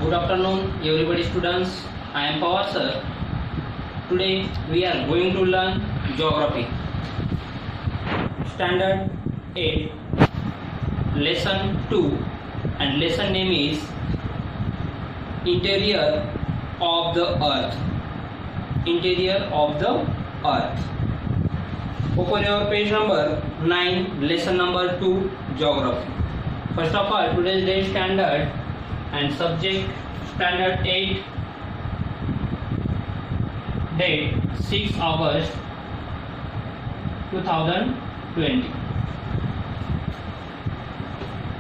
Good afternoon, everybody students. I am Pawar sir. Today we are going to learn geography. Standard 8, lesson 2, and lesson name is Interior of the Earth. Interior of the Earth. Open your page number 9, lesson number 2, geography. First of all, today's day standard and subject standard 8, date 6 August 2020.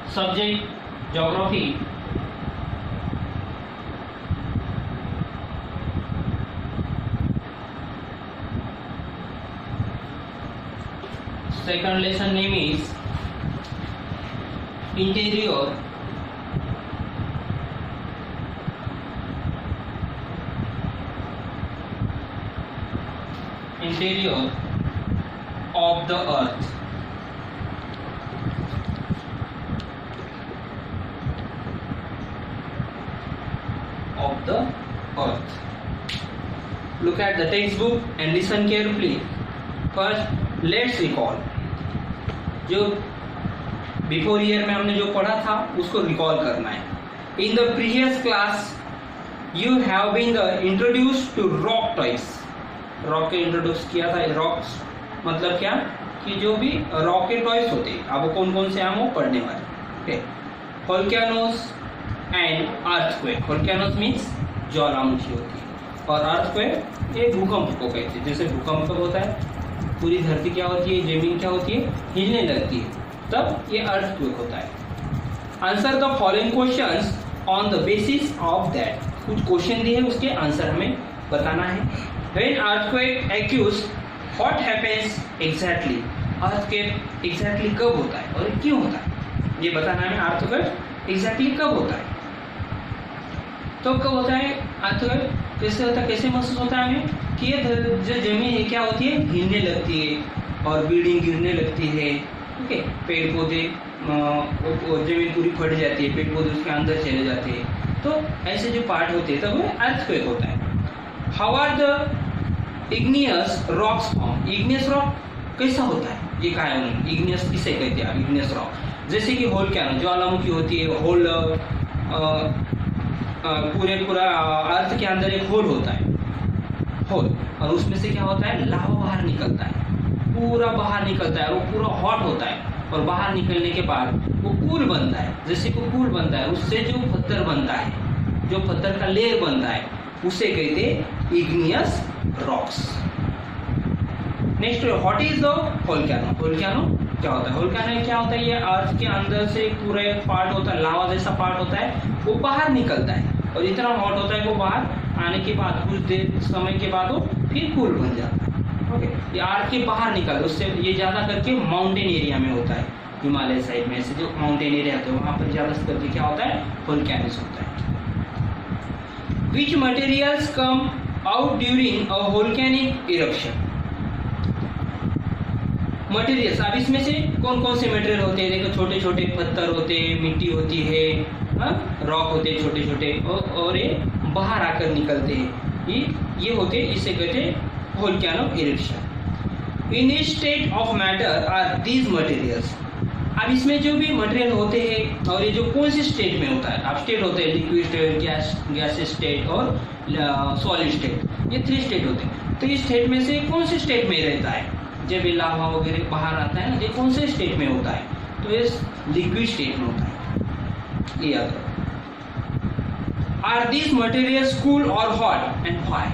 Subject geography. Second lesson name is Interior of the Earth. Of the Earth. Look at the textbook and listen carefully. First, let's recall. जो before year में हमने जो पढ़ा था उसको recall करना है. In the previous class you have been introduce to rock toys. Rock के इंट्रोड्यूस किया था. रॉक्स मतलब क्या कि जो भी रॉक के टॉयज होते हैं, अब कौन कौन से हम वो पढ़ने वाले. Volcanoes and earthquake. Volcanoes means ज्वालामुखी होती है और अर्थक्वेक ये भूकंप को कहते हैं. जैसे भूकंप कब होता है, पूरी धरती क्या होती है, जमीन क्या होती है, हिलने लगती है, तब ये अर्थक्वेक होता है. Answer the following questions on the basis of that. कुछ क्वेश्चन दिए हैं, उसके आंसर हमें बताना है. When earthquake occurs, what happens exactly. Earthquake exactly कब होता है और क्यों होता है, ये बताना है. अर्थक्वेक एग्जैक्टली कब होता है, तो कब होता है अर्थक्वेक, कैसे होता है, कैसे महसूस होता है हमें कि ये जो जमीन है क्या होती है, हिलने लगती है और बिल्डिंग गिरने लगती है. ओके, पेड़ पौधे, जमीन पूरी फट जाती है, पेड़ पौधे उसके अंदर चले जाते हैं. तो ऐसे जो पार्ट होते हैं तब वो अर्थक्वेक होता है. How are the igneous rocks form. Igneous rock कैसा होता है, ये कहा है उन्होंने. इग्नियस किसे कहते हैं, इग्नियस रॉक. जैसे कि होल ज्वालामुखी होती है. होल पूरा अर्थ के अंदर एक होल होता है, होल, और उसमें से क्या होता है, लावा बाहर निकलता है, पूरा बाहर निकलता है. वो पूरा हॉट होता है और बाहर निकलने के बाद वो कूल बनता है. जैसे को कूल बनता है, उससे जो पत्थर बनता है, जो पत्थर का लेयर बनता है, उसे कहते हैं igneous rocks. Next, what is the volcano. Volcano क्या होता है, वोल्केनो क्या होता है, ये अर्थ के अंदर से पूरा एक पार्ट होता है, लावा जैसा पार्ट होता है, वो बाहर निकलता है और इतना हॉट होता है वो बाहर आने के बाद कुछ देर समय के बाद वो फिर कूल बन जाता है. ओके, ये अर्थ के बाहर निकल, उससे ये ज्यादा करके माउंटेन एरिया में होता है. हिमालय साइड में ऐसे जो माउंटेन एरिया होते हैं वहां पर ज्यादा करके क्या होता है, वोल्केनोस होता है. Which materials come out during a volcanic eruption. Materials, अब इसमें से कौन कौन से मटेरियल होते हैं, देखो छोटे छोटे पत्थर होते हैं, मिट्टी होती है, रॉक होते हैं छोटे छोटे, और ये बाहर आकर निकलते हैं. ये होते हैं, इसे कहते हैं volcano eruption. In each state of matter are these materials. अब इसमें जो भी मटेरियल होते हैं और ये जो कौन से स्टेट में होता है, अब स्टेट होते हैं लिक्विड स्टेट, गैस स्टेट और सॉलिड स्टेट. ये 3 स्टेट होते हैं. तो इस स्टेट में से कौन से स्टेट में रहता है, जब ये लावा वगैरह बाहर आता है ना, ये कौन से स्टेट में होता है, तो ये लिक्विड स्टेट में होता है. ये याद रखो. आर दिस मटेरियल्स कूल और हॉट एंड व्हाई.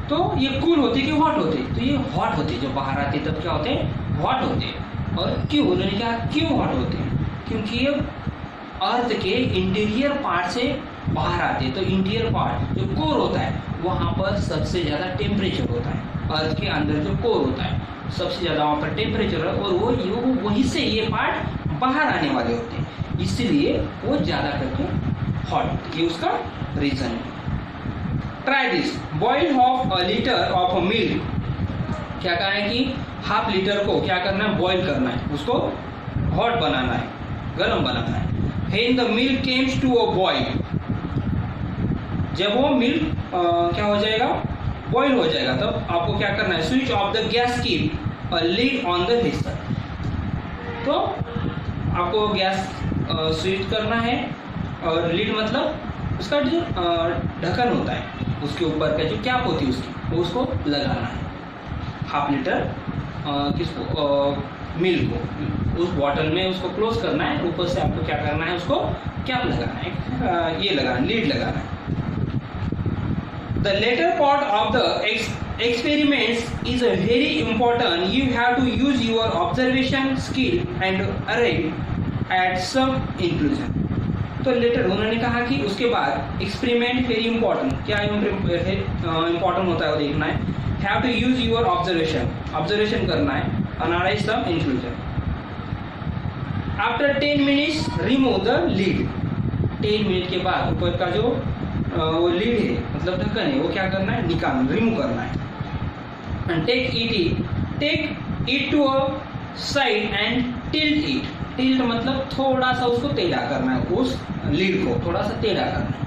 तो ये कूल होते कि हॉट होते, तो ये हॉट होते, जो बाहर आते तब क्या होते हैं, हॉट होते. और क्यों, उन्होंने कहा क्यों हॉट होते हैं, क्योंकि ये अर्थ के इंटीरियर पार्ट से बाहर आते हैं. तो इंटीरियर पार्ट जो कोर होता है वहां पर सबसे ज्यादा टेम्परेचर होता है. अर्थ के अंदर जो कोर होता है सबसे ज्यादा वहां पर टेम्परेचर है, और वो वहीं से ये पार्ट बाहर आने वाले होते हैं, इसलिए वो ज्यादा करके हॉट. ये उसका रीजन है. Try this. Boil half a litre of a milk. क्या कहा है कि हाफ लीटर को क्या करना है, बॉईल करना है, उसको हॉट बनाना है, गर्म बनाना है. When the milk comes to a boil, जब वो मिल्क क्या हो जाएगा, बॉईल हो जाएगा, तब आपको क्या करना है, switch off the gas keep a lead on the vessel. तो आपको गैस स्विच करना है और लीड मतलब उसका जो ढक्कन होता है उसके ऊपर का जो कैप होती है उसकी, उसको लगाना है। हाफ लीटर किसको मिल्क को उस बॉटल में उसको क्लोज करना है, ऊपर से आपको क्या करना है, उसको कैप लगाना है, ये लगाना, लीड लगाना है। The later part of the experiments is a very important. You have to use your observation skill and arrive at some conclusion. तो लेटर उन्होंने कहा कि उसके बाद एक्सपेरिमेंट वेरी इंपॉर्टेंट, क्या इंपॉर्टेंट होता है वो देखना है। Have to use your observation करना है, analyse some inclusion. After 10 minutes remove the lid. 10 minute के बाद ऊपर का जो वो लीड है मतलब ढक्कन है वो क्या करना है, निकालना, रिमूव करना है। And take it to a side and tilt it. Tilt मतलब थोड़ा सा उसको टेढ़ा करना है, उस लीड को थोड़ा सा टेढ़ा करना है।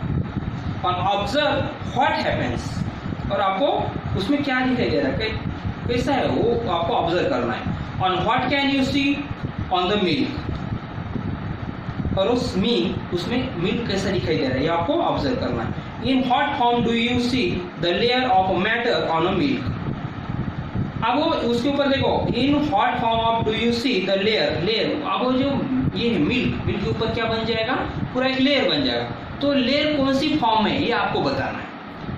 और ऑब्जर्व व्हाट हैपेंस, और आपको उसमें क्या दिखाई दे रहा है, कैसा है वो आपको ऑब्जर्व करना है। On what can you see on the milk, और उसमें मिल्क कैसा दिखाई दे रहा है ये आपको ऑब्जर्व करना है। In what form do you see the layer of matter on a milk. अब वो उसके ऊपर देखो, in what form of do you see the layer. अब वो जो ये है मिल्क के ऊपर क्या बन जाएगा, पूरा एक लेयर बन जाएगा। तो लेयर कौन सी फॉर्म में है ये आपको बताना है,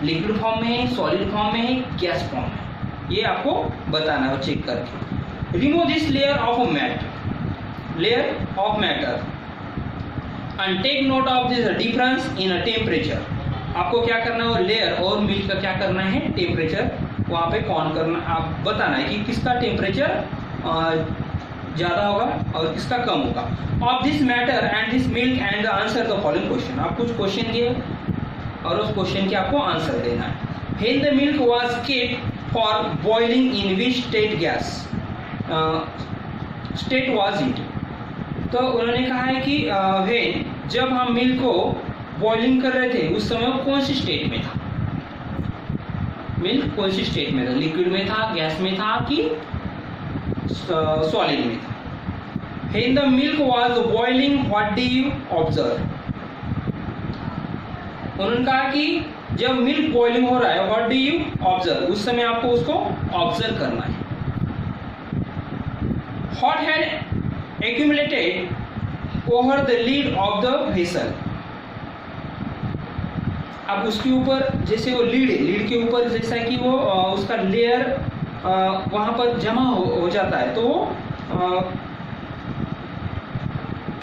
लिक्विड फॉर्म में है, सॉलिड फॉर्म में है, गैस फॉर्म में, ये आपको बताना है चेक करके। Remove this layer of matter and take note of this difference in a temperature। आपको क्या करना है, वो लेयर और मिल्क का क्या करना है, टेम्परेचर वहाँ पे कौन करना, आप बताना है कि किसका टेम्परेचर ज़्यादा होगा और किसका कम होगा। Of this matter and this milk and answer the following question. आप कुछ क्वेश्चन दिए और उस क्वेश्चन के आपको आंसर देना है। When the milk was kept for boiling in which state was it. तो उन्होंने कहा है कि व्हेन जब हम मिल्क को बॉइलिंग कर रहे थे उस समय वो कौन सी स्टेट में था, मिल्क कौन सी स्टेट में था, लिक्विड में था, गैस में था कि सॉलिड में था। When the milk was boiling what do you observe. उन्होंने कहा कि जब मिल्क बॉइलिंग हो रहा है व्हाट डू यू ऑब्जर्व, उस समय आपको उसको ऑब्जर्व करना है। What had accumulated over the lid of the vessel। अब उसके ऊपर जैसे वो लीड है, लीड के ऊपर जैसा कि वो उसका लेयर वहां पर जमा हो जाता है, तो वो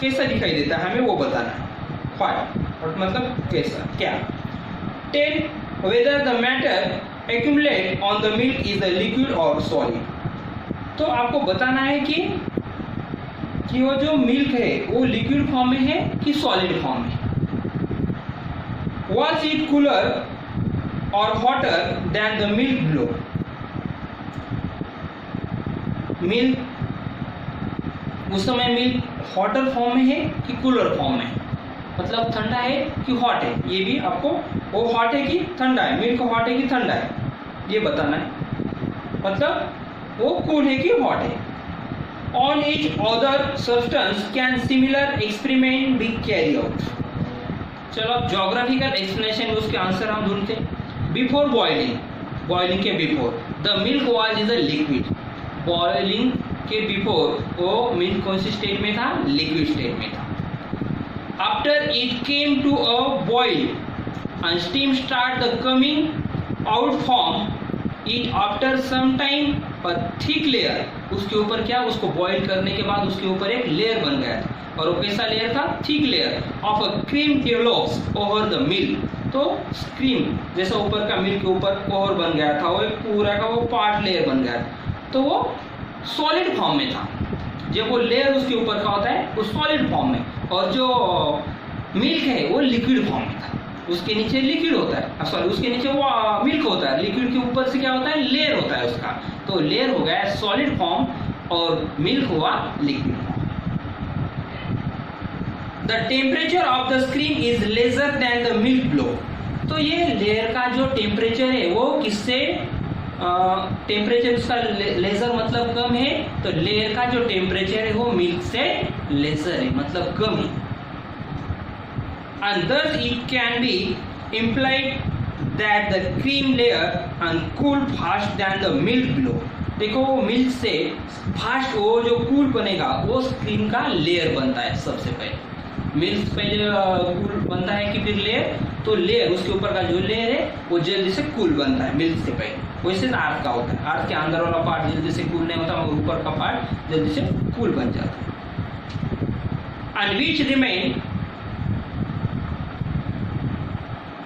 कैसा दिखाई देता है हमें वो बताना है। व्हाट मतलब कैसा, क्या। Tell whether the matter accumulate on the milk is a liquid or solid। तो आपको बताना है कि वो जो मिल्क है वो लिक्विड फॉर्म में है कि सॉलिड फॉर्म में। Was it cooler or hotter than the milk below? Milk उस समय मिल्क हॉटर फॉर्म में है कि कूलर फॉर्म में है, मतलब ठंडा है कि हॉट है, ये भी आपको, वो हॉट है कि ठंडा है, मिल्क हॉट है कि ठंडा है ये बताना है, मतलब वो कूल है कि हॉट है। On each other substance can similar experiment be carried out। चलो अब ज्योग्राफिकल एक्सप्लेनेशन उसके आंसर हम ढूंढते हैं। बिफोर बॉइलिंग के before the milk was is a liquid. Boiling के बिफोर वो मिल्क कौन सी स्टेट में था, लिक्विड स्टेट में था। After it came to a boil and steam start the coming out from it after some time a thick layer. उसके ऊपर क्या, उसको बॉईल करने के बाद उसके ऊपर एक लेयर बन गया था, और वो कैसा लेयर था, thick layer of a cream develops over the milk. तो क्रीम जैसा ऊपर का मिल्क के ऊपर ओवर बन गया था, वो एक पूरा का वो पार्ट लेयर बन गया था, तो वो सॉलिड फॉर्म में था। जब वो लेयर उसके ऊपर का होता है वो सॉलिड फॉर्म में, और जो मिल्क है वो लिक्विड फॉर्म में था। उसके नीचे लिक्विड होता है, सॉरी उसके नीचे वो मिल्क होता है, लिक्विड के ऊपर से क्या होता है, लेयर होता है उसका, तो लेयर हो गया सॉलिड फॉर्म और मिल्क हुआ liquid form. The temperature of the screen is lesser than the milk below. तो ये लेयर का जो टेम्परेचर है वो किससे टेम्परेचर उसका लेजर मतलब कम है, तो लेयर का जो टेम्परेचर है वो मिल्क से लेजर है मतलब कम है। And thus it can be implied that the cream layer and cool fast than the milk below। देखो वो मिल्क से फास्ट वो जो कूल बनेगा वो क्रीम का लेयर बनता है सबसे पहले। मिल्क पहले कूल बनता है कि फिर लेयर, तो लेयर उसके ऊपर का जो लेयर है वो जल्दी से कूल बनता है मिल्क से पहले। वैसे अर्थ का होता है, अर्थ के अंदर वाला पार्ट जल्दी से कूल नहीं होता मगर ऊपर का पार्ट जल्दी से कूल बन जाता है। And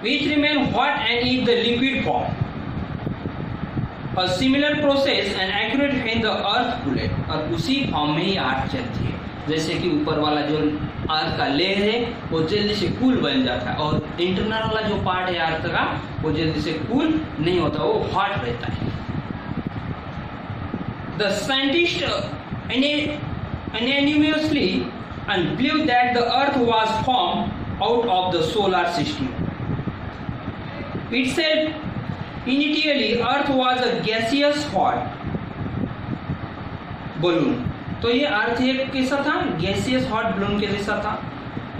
which remain hot and in the liquid form। A similar process and accurate in the earth cooled। और उसी फॉर्म में ही अर्थ चलती है, जैसे कि ऊपर वाला जो अर्थ का लेयर है वो जल्दी से कूल बन जाता है और इंटरनल वाला जो पार्ट है अर्थ का वो जल्दी से कूल नहीं होता, वो हॉट रहता है। The scientist unanimously and believed that the earth was formed out of the solar system itself। Initially earth was a gaseous hot balloon। तो ये अर्थ एक कैसा था, गैसियस हॉट बलून के जैसा था।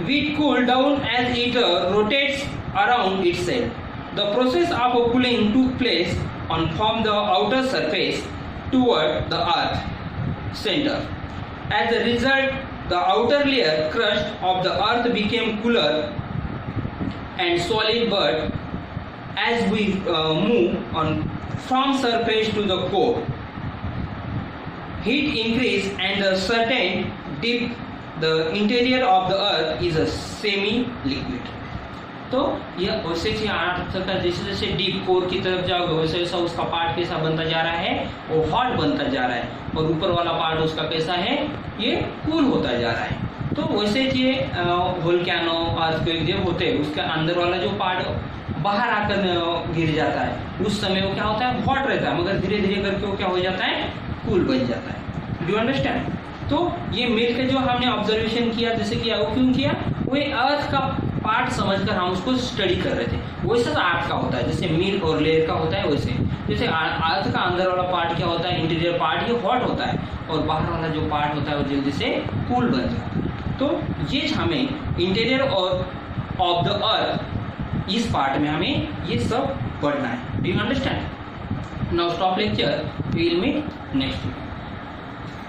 Which cooled down as it rotates around itself। The process of cooling took place on from the outer surface toward the earth center। As a result, the outer layer crust of the earth became cooler and solid, but as we move on from surface to the core, heat increase and a certain dip, the interior of the earth is a semi-liquid। तो यह वैसे ही अर्थ का जैसे जैसे deep core की तरफ जाओगे वैसे वैसा उसका पार्ट कैसा बनता जा रहा है, वो हॉट बनता जा रहा है और ऊपर वाला पार्ट उसका कैसा है, ये कूल होता जा रहा है। तो वैसे ये वोल्केनो अर्थक्वेक जब होते हैं उसके अंदर वाला जो पार्ट बाहर आकर गिर जाता है, उस समय वो क्या होता है, हॉट रहता है मगर धीरे धीरे करके वो क्या हो जाता है, कूल बन जाता है। Do you understand? तो ये मिल्क जो हमने ऑब्जर्वेशन किया जैसे किया वो क्यों किया, वो अर्थ का पार्ट समझकर हम उसको स्टडी कर रहे थे। वैसे तो अर्थ का होता है जैसे मिल्क और लेयर का होता है, वैसे जैसे अर्थ का अंदर वाला पार्ट क्या होता है, इंटीरियर पार्ट ये हॉट होता है और बाहर वाला जो पार्ट होता है वो जल्दी से कूल बन जाता है। तो ये हमें इंटीरियर और ऑफ द अर्थ इस पार्ट में हमें ये सब पढ़ना है। Do you understand? Now stop lecture, we will meet next week.